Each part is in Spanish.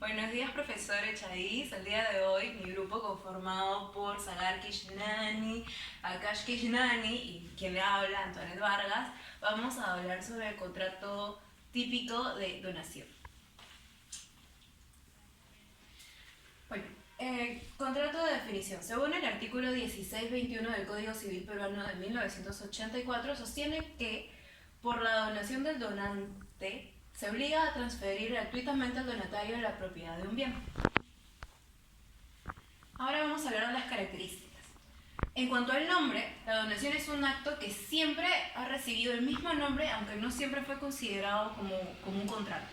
Buenos días, profesor Echadís. El día de hoy, mi grupo conformado por Sagar Kishnani, Akash Kishnani y quien le habla, Antoinette Vargas, vamos a hablar sobre el contrato típico de donación. Bueno, contrato de definición. Según el artículo 1621 del Código Civil Peruano de 1984, sostiene que por la donación del donante se obliga a transferir gratuitamente al donatario la propiedad de un bien. Ahora vamos a hablar de las características. En cuanto al nombre, la donación es un acto que siempre ha recibido el mismo nombre, aunque no siempre fue considerado como un contrato.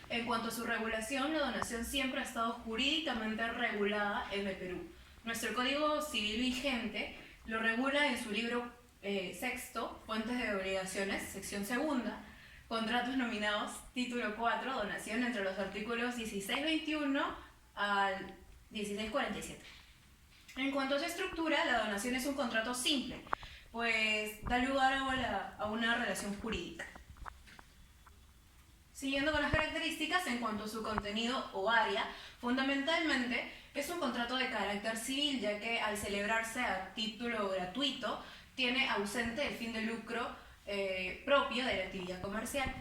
En cuanto a su regulación, la donación siempre ha estado jurídicamente regulada en el Perú. Nuestro Código Civil vigente lo regula en su libro sexto, Fuentes de Obligaciones, sección segunda, contratos nominados, título 4, donación, entre los artículos 1621 al 1647. En cuanto a su estructura, la donación es un contrato simple, pues da lugar a una relación jurídica. Siguiendo con las características, en cuanto a su contenido o área, fundamentalmente es un contrato de carácter civil, ya que al celebrarse a título gratuito, tiene ausente el fin de lucro propio de la actividad comercial.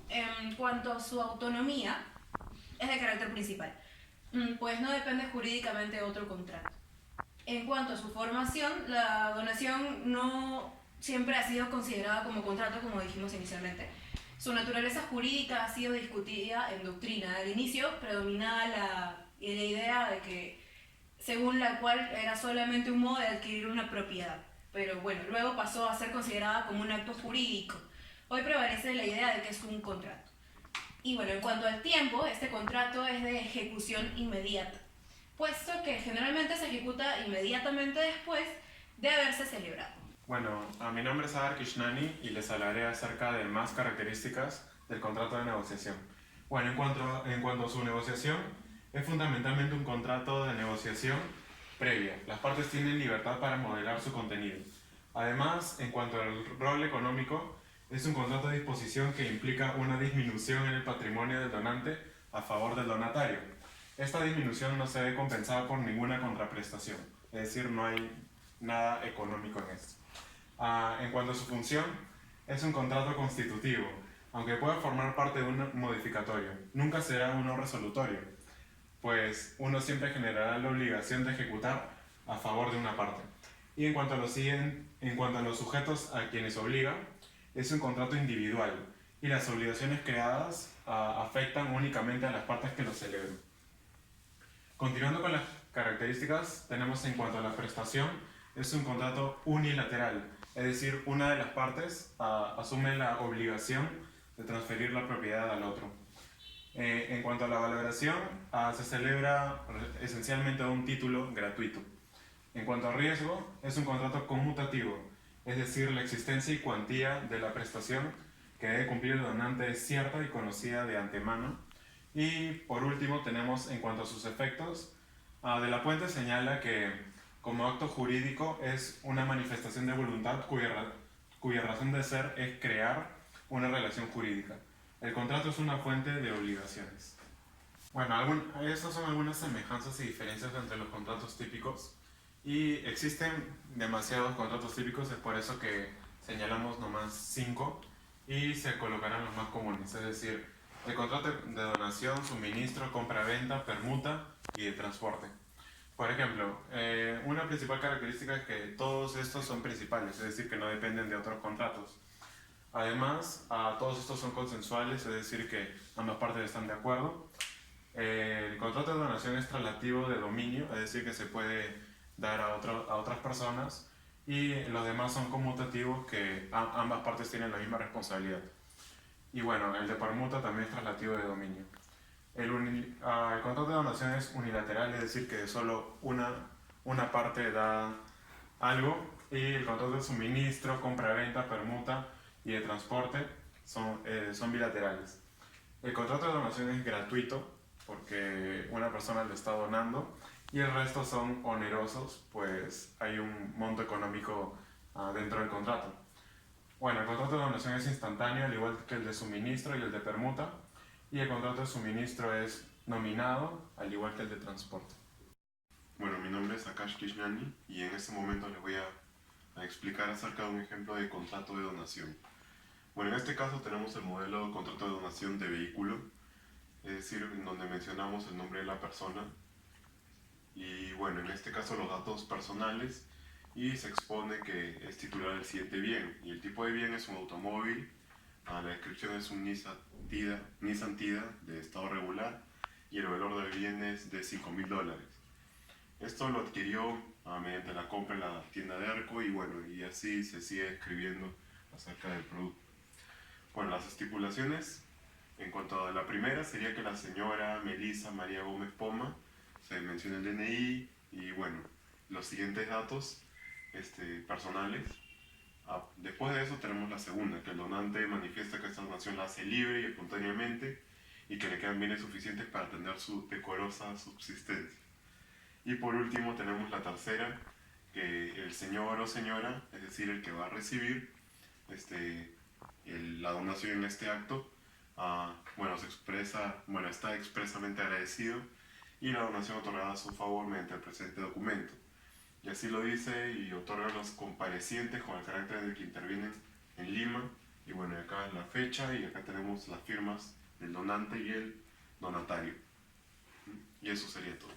En cuanto a su autonomía, es de carácter principal, pues no depende jurídicamente de otro contrato. En cuanto a su formación, la donación no siempre ha sido considerada como contrato, como dijimos inicialmente. Su naturaleza jurídica ha sido discutida en doctrina. Al inicio predominaba la idea de que, según la cual era solamente un modo de adquirir una propiedad, pero bueno, luego pasó a ser considerada como un acto jurídico. Hoy prevalece la idea de que es un contrato. Y bueno, en cuanto al tiempo, este contrato es de ejecución inmediata, puesto que generalmente se ejecuta inmediatamente después de haberse celebrado. Bueno, mi nombre es Sagar Kishnani y les hablaré acerca de más características del contrato de negociación. Bueno, en cuanto a su negociación, es fundamentalmente un contrato de negociación previa. Las partes tienen libertad para modelar su contenido. Además, en cuanto al rol económico, es un contrato de disposición que implica una disminución en el patrimonio del donante a favor del donatario. Esta disminución no se ve compensada por ninguna contraprestación, es decir, no hay nada económico en esto. En cuanto a su función, es un contrato constitutivo, aunque pueda formar parte de un modificatorio. Nunca será uno resolutorio, pues uno siempre generará la obligación de ejecutar a favor de una parte. Y en cuanto a los sujetos a quienes obliga, es un contrato individual y las obligaciones creadas afectan únicamente a las partes que lo celebran. Continuando con las características, tenemos en cuanto a la prestación, es un contrato unilateral, es decir, una de las partes asume la obligación de transferir la propiedad al otro. En cuanto a la valoración, se celebra esencialmente un título gratuito. En cuanto a riesgo, es un contrato conmutativo, es decir, la existencia y cuantía de la prestación que debe cumplir el donante es cierta y conocida de antemano. Y por último tenemos en cuanto a sus efectos, De la Puente señala que como acto jurídico es una manifestación de voluntad cuya razón de ser es crear una relación jurídica. El contrato es una fuente de obligaciones. Bueno, estas son algunas semejanzas y diferencias entre los contratos típicos y existen demasiados contratos típicos, es por eso que señalamos nomás 5 y se colocarán los más comunes, es decir, el contrato de donación, suministro, compra-venta, permuta y de transporte. Por ejemplo, una principal característica es que todos estos son principales, es decir, que no dependen de otros contratos. Además, todos estos son consensuales, es decir, que ambas partes están de acuerdo. El contrato de donación es traslativo de dominio, es decir, que se puede dar a otras personas, y los demás son conmutativos, que ambas partes tienen la misma responsabilidad. Y bueno, el de permuta también es traslativo de dominio. El contrato de donación es unilateral, es decir, que solo una parte da algo, y el contrato de suministro, compra-venta, permuta y de transporte son bilaterales. El contrato de donación es gratuito porque una persona le está donando, y el resto son onerosos, pues hay un monto económico dentro del contrato. Bueno, el contrato de donación es instantáneo, al igual que el de suministro y el de permuta, y el contrato de suministro es nominado, al igual que el de transporte. Bueno, mi nombre es Akash Kishnani y en este momento les voy a explicar acerca de un ejemplo de contrato de donación. Bueno, en este caso tenemos el modelo de contrato de donación de vehículo, es decir, en donde mencionamos el nombre de la persona y bueno, en este caso los datos personales y se expone que es titular del siguiente bien y el tipo de bien es un automóvil, la descripción es un Nissan Tida de estado regular y el valor del bien es de $5.000. Esto lo adquirió mediante la compra en la tienda de Arco y bueno, y así se sigue escribiendo acerca del producto. Bueno, las estipulaciones, en cuanto a la primera, sería que la señora Melissa María Gómez Poma, se menciona el DNI y bueno, los siguientes datos personales. Después de eso tenemos la segunda, que el donante manifiesta que esta donación la hace libre y espontáneamente y que le quedan bienes suficientes para atender su decorosa subsistencia. Y por último tenemos la tercera, que el señor o señora, es decir, el que va a recibir la donación en este acto, está expresamente agradecido y la donación otorgada a su favor mediante el presente documento. Y así lo dice y otorga a los comparecientes con el carácter del que intervienen en Lima. Y bueno, acá la fecha y acá tenemos las firmas del donante y el donatario. Y eso sería todo.